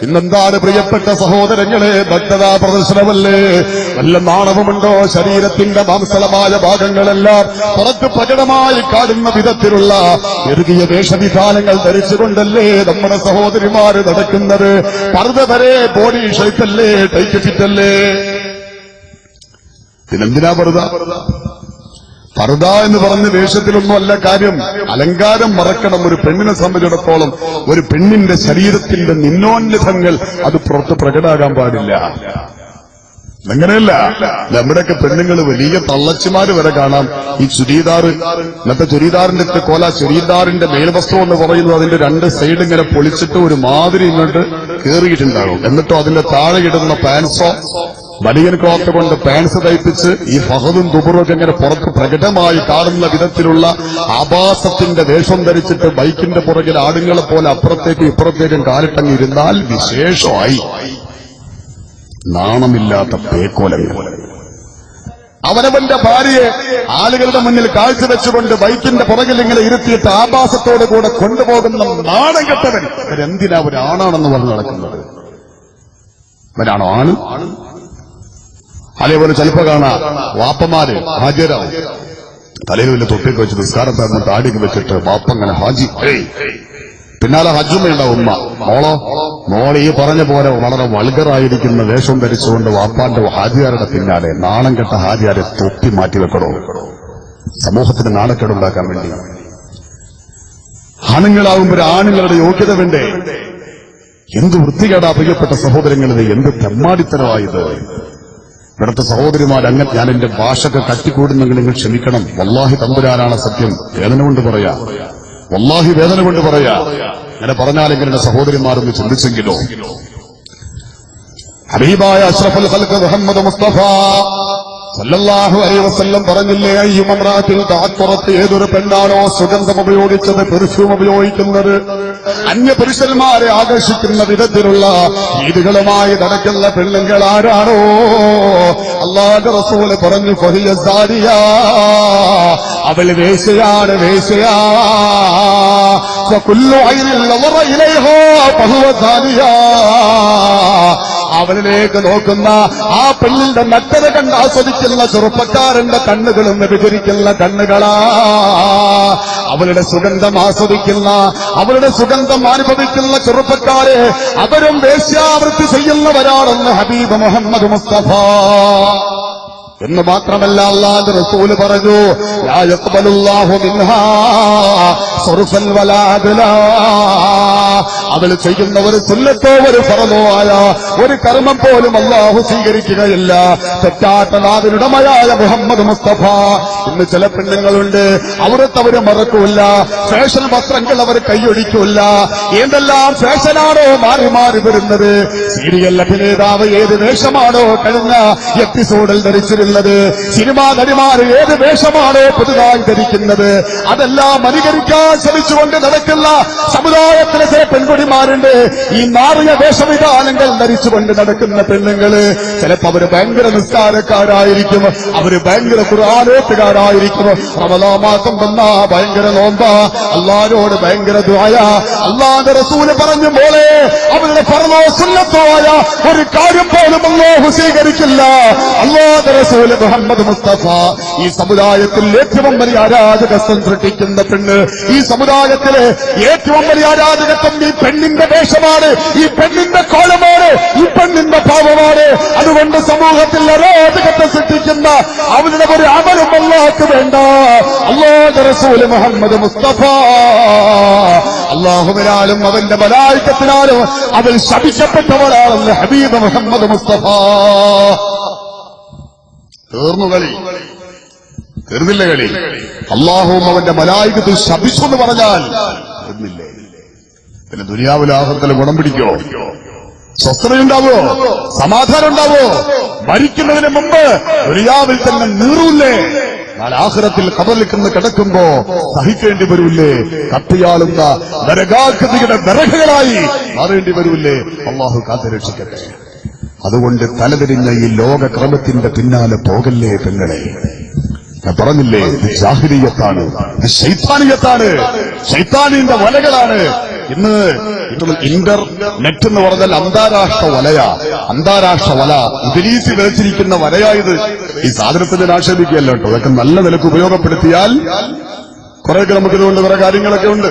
ഇന്നെന്താണ് പ്രിയപ്പെട്ട സഹോദരങ്ങളെ, ഭക്തതാ പ്രദർശനമല്ലേ? വല്ല നാണവുമുണ്ടോ? ശരീരത്തിന്റെ മാംസളമായ ഭാഗങ്ങളെല്ലാം പുറത്ത് പ്രകടമായി കാണുന്ന വിധത്തിലുള്ള ഇറുകിയ വേഷവിധാനങ്ങൾ ധരിച്ചുകൊണ്ടല്ലേ നമ്മുടെ സഹോദരിമാര് നടക്കുന്നത്? പർദ്ദ വരെ ബോഡി ഷേപ്പല്ലേ, ടൈറ്റ് ഫിറ്റല്ലേ? പിന്നെന്തിനാ പർദ്ദ? പർദ്ദ എന്ന് പറഞ്ഞ വേഷത്തിലൊന്നും അല്ല കാര്യം. അലങ്കാരം മറക്കണം. ഒരു പെണ്ണിനെ സംബന്ധിച്ചിടത്തോളം ഒരു പെണ്ണിന്റെ ശരീരത്തിന്റെ നിന്നോന്നതങ്ങൾ അത് പുറത്ത് പ്രകടാകാൻ പാടില്ല. അങ്ങനെയല്ല. നമ്മുടെയൊക്കെ പെണ്ണുങ്ങൾ വലിയ തള്ളച്ചിമാര് വരെ കാണാം ഈ ചുരിദാർ, ഇന്നത്തെ ചുരിദാറിന്റെ കോല, ചുരിദാറിന്റെ മേൽവസ്ത്രം എന്ന് പറയുന്നത് അതിന്റെ രണ്ട് സൈഡ് ഇങ്ങനെ പൊളിച്ചിട്ട് ഒരു മാതിരി ഇങ്ങോട്ട് കേറിയിട്ടുണ്ടാകും. എന്നിട്ടോ അതിന്റെ താഴെ ഇടുന്ന പാൻസോ ബനിയൻ ക്ലോത്ത് കൊണ്ട് പാൻസ് തയ്പ്പിച്ച് ഈ ഫഹദും ദുബറും ഇങ്ങനെ പുറത്ത് പ്രകടമായി കാണുന്ന വിധത്തിലുള്ള ആഭാസത്തിന്റെ വേഷം ധരിച്ചിട്ട് ബൈക്കിന്റെ പുറകിൽ ആടുങ്ങളെ പോലെ അപ്പുറത്തേക്കും ഇപ്പുറത്തേക്കും കാലിട്ടങ്ങിരുന്നാൽ വിശേഷമായി. നാണമില്ലാത്ത പേക്കോലങ്ങൾ. അവനവന്റെ ഭാര്യയെ ആളുകളുടെ മുന്നിൽ കാഴ്ചവെച്ചുകൊണ്ട് ബൈക്കിന്റെ പുറകിൽ ഇങ്ങനെ ഇരുത്തിയിട്ട് ആഭാസത്തോടു കൂടെ കൊണ്ടുപോകുന്ന നാണം കെട്ടവൻ അവരെന്തിനാ ഒരാണാണെന്ന് പറഞ്ഞ് നടക്കുന്നത്? അവരാണോ ആണ്? അതേപോലെ ചിലപ്പോ കാണാം വാപ്പമാര് ഹാജിരാവും, തലയിൽ വലിയ തൊട്ടിക്ക് വെച്ച് നിസ്കാരത്തായിരുന്നു താടിക്ക് വെച്ചിട്ട് വാപ്പ അങ്ങനെ ഹാജി, പിന്നാലെ ഹജ്ജുമ്മയുണ്ടാവും ഉമ്മ. മോള് ഈ പറഞ്ഞ പോലെ വളരെ വൾഗറായിരിക്കുന്ന വേഷം ധരിച്ചുകൊണ്ട് വാപ്പാന്റെ ഹാജിയാരുടെ പിന്നാലെ നാണം കെട്ട ഹാജിയാരെ തൊപ്പി മാറ്റി വെക്കണോ? സമൂഹത്തിന് നാണക്കേടുണ്ടാക്കാൻ വേണ്ടി. ആണുങ്ങളാകുമ്പോൾ ആണുങ്ങളുടെ യോഗ്യത വേണ്ടേ? എന്ത് വൃത്തികേടാ പ്രിയപ്പെട്ട സഹോദരങ്ങളിത്, എന്ത് തെമ്മാടിത്തരമായത്! ഇവിടുത്തെ സഹോദരിമാർ അങ്ങനെ, ഞാൻ എന്റെ ഭാഷക്ക് തട്ടിക്കൂടുന്നെങ്കിൽ നിങ്ങൾ ക്ഷമിക്കണം. വല്ലാഹി തമ്പുരാനാണ് സത്യം. വേദന കൊണ്ട് പറയാ, വല്ലാഹി വേദന കൊണ്ട് പറയാ. അങ്ങനെ പറഞ്ഞാലെങ്കിൽ എന്റെ സഹോദരിമാരൊന്ന് ചിന്തിച്ചെങ്കിലോ. ഹബീബായ അഷ്റഫുൽ ഖൽഖ് മുഹമ്മദ് മുസ്തഫ സല്ലല്ലാഹു അലൈഹി വസല്ലം പറഞ്ഞില്ലേ, അയ്യുമംറാത്തിൽ തഅത്തറത്ത്, ഏതൊരു പെണ്ണാണോ സുഗന്ധം ഉപയോഗിച്ചത്, പെർഫ്യൂം ഉപയോഗിക്കുന്നത്, അന്യ പുരുഷന്മാരെ ആകർഷിക്കുന്ന വിധത്തിലുള്ള രീതികളുമായി നടക്കുന്ന പെണ്ണുങ്ങൾ ആരാണോ, അല്ലാഹുവിന്റെ റസൂല് പറഞ്ഞു, ഫഹിയ സാരിയ, അവൾ വേശ്യയാണ്, വേശ്യയാ. ഫകുല്ലു ഐനിൻ നളറ ഇലൈഹാ ഫഹുവ സാരിയ, അവളിലേക്ക് നോക്കുന്ന ആ പെണ്ണിന്റെ നഗ്നത കണ്ട് ആസ്വദിക്കുന്ന ചെറുപ്പക്കാരന്റെ കണ്ണുകളും വ്യഭിചരിക്കുന്ന കണ്ണുകളാ. അവളുടെ സുഗന്ധം ആസ്വദിക്കുന്ന, അവളുടെ സുഗന്ധം അനുഭവിക്കുന്ന ചെറുപ്പക്കാരെ അവരും വേശ്യാവൃത്തി ചെയ്യുന്നവരാണെന്ന് ഹബീബ് മുഹമ്മദ് മുസ്തഫ. എന്ന് മാത്രമല്ല അല്ലാഹുവിന്റെ റസൂല് പറഞ്ഞു, ലാ യഖ്ബലുല്ലാഹു മിൻഹാ സർഫൻ വലാ അദ്ലാ, അവൾ ചെയ്യുന്ന ഒരു സുന്നത്തോ ഒരു ഫർളോ ആയ ഒരു കർമ്മം പോലും അല്ലാഹു സ്വീകരിക്കുകയില്ല. തെറ്റാത്ത നാവിനുടമയായ മുഹമ്മദ് മുസ്തഫ. ഇന്ന് ചില പെണ്ണുങ്ങളുണ്ട്, അവരത്തവര് മറക്കൂല, ഫാഷൻ വസ്ത്രങ്ങൾ അവർ കൈയൊഴിക്കൂല. എന്തെല്ലാം ഫാഷനാണോ മാറി മാറി വരുന്നത്. സീരിയൽ അഭിനേതാവ് ഏത് വേഷമാണോ കഴിഞ്ഞ എപ്പിസോഡിൽ ധരിച്ചിരുന്നത്, സിനിമാ നടിമാർ ഏത് വേഷമാണോ പുതുതായി ധരിക്കുന്നത്, അതെല്ലാം അനുകരിക്കാൻ ശ്രമിച്ചുകൊണ്ട് നടക്കുന്ന സമുദായത്തിലെ ചില പെൺകുടിമാരുണ്ട്. ഈ നാറിയ വേഷവിധാനങ്ങൾ ധരിച്ചുകൊണ്ട് നടക്കുന്ന പെണ്ണുങ്ങള് ചിലപ്പോ അവര് ഭയങ്കര നിസ്കാരക്കാരായിരിക്കും, അവര് ഭയങ്കര ഖുർആനോത്തുകാരായിരിക്കും. റമളാൻ മാസം വന്നാ ഭയങ്കര നോമ്പ, അല്ലാഹുവോട് ഭയങ്കര ദുആ. അല്ലാഹുവിന്റെ റസൂല് പറഞ്ഞു, മോളെ അവരുടെ ഫർളോ സുന്നത്തോ ആയ ഒരു കാര്യം പോലും അല്ലാഹു സ്വീകരിക്കില്ല. അല്ലാഹുവിന്റെ റസൂല് മുഹമ്മദ് മുസ്തഫ ഈ സമുദായത്തിൽ ഏറ്റവും വലിയ അരാജകത്വം സൃഷ്ടിക്കുന്ന പെണ്ണ്, ഈ സമുദായത്തിലെ ഏറ്റവും വലിയ അരാജകത്വം ഈ പെണ്ണിന്റെ വേഷമാണ്, ഈ പെണ്ണിന്റെ കോലമാണ്, ഈ പെണ്ണിന്റെ ഭാവമാണ്. അതുകൊണ്ട് സമൂഹത്തിൽ അരാജകത്വം സൃഷ്ടിക്കുന്ന അവരുടെ ഒരു അമലും അല്ലാഹുക്ക് വേണ്ട. അല്ലാഹുവിന്റെ റസൂല് മുഹമ്മദ് മുസ്തഫ അല്ലാഹുവിനാലും അവന്റെ മലായികത്തിനാലും അവൾ ശപിക്കപ്പെട്ടവളാണെന്ന് ഹബീബ് മുഹമ്മദ് മുസ്തഫ. തീർന്നു കളി, തീർന്നില്ല കളി. അല്ലാഹുവും അവന്റെ മലായികത്ത് ശപിച്ചു എന്ന് പറഞ്ഞാൽ തീർന്നില്ലേ? പിന്നെ ദുനിയാവിലെ ആഖിറത്തിൽ ഗുണം പിടിക്കോ? സ്വസ്ഥതയുണ്ടാവോ? സമാധാനം ഉണ്ടാവോ? മരിക്കുന്നതിന് മുമ്പ് ദുനിയാവിൽ തന്നെ നീറൂല്ലേ? നാളെ ആഖിറത്തിൽ ഖബറിൽ കിടക്കുമ്പോ സഹിക്കേണ്ടി വരൂല്ലേ? കത്തിയാളുന്ന നരകാകൃതിയുടെ വിറകുകളായി മാറേണ്ടി വരൂല്ലേ? അല്ലാഹു കാത്തുരക്ഷിക്കട്ടെ. അതുകൊണ്ട് തലതിരിഞ്ഞ ഈ ലോകക്രമത്തിന്റെ പിന്നാലെ പോകല്ലേ പെങ്ങളെ. ഞാൻ പറഞ്ഞില്ലേ, ഇത് ജാഹിലിയത്താണ്, ഇത് ശൈത്താനിയത്താണ്, ശൈത്താനിന്റെ വലകളാണ്. ഇന്ന് ഇന്റർനെറ്റ് എന്ന് പറഞ്ഞാൽ അന്താരാഷ്ട്ര വല ഇബ്ലീസ് വിളിച്ചിരിക്കുന്ന വലയായത്. ഈ സാധനത്തിന് ആക്ഷേപിക്കുകയല്ലോ കേട്ടോ. അതൊക്കെ നല്ല നിലക്ക് ഉപയോഗപ്പെടുത്തിയാൽ കുറെയൊക്കെ നമുക്കിതുകൊണ്ട് കുറെ കാര്യങ്ങളൊക്കെ ഉണ്ട്.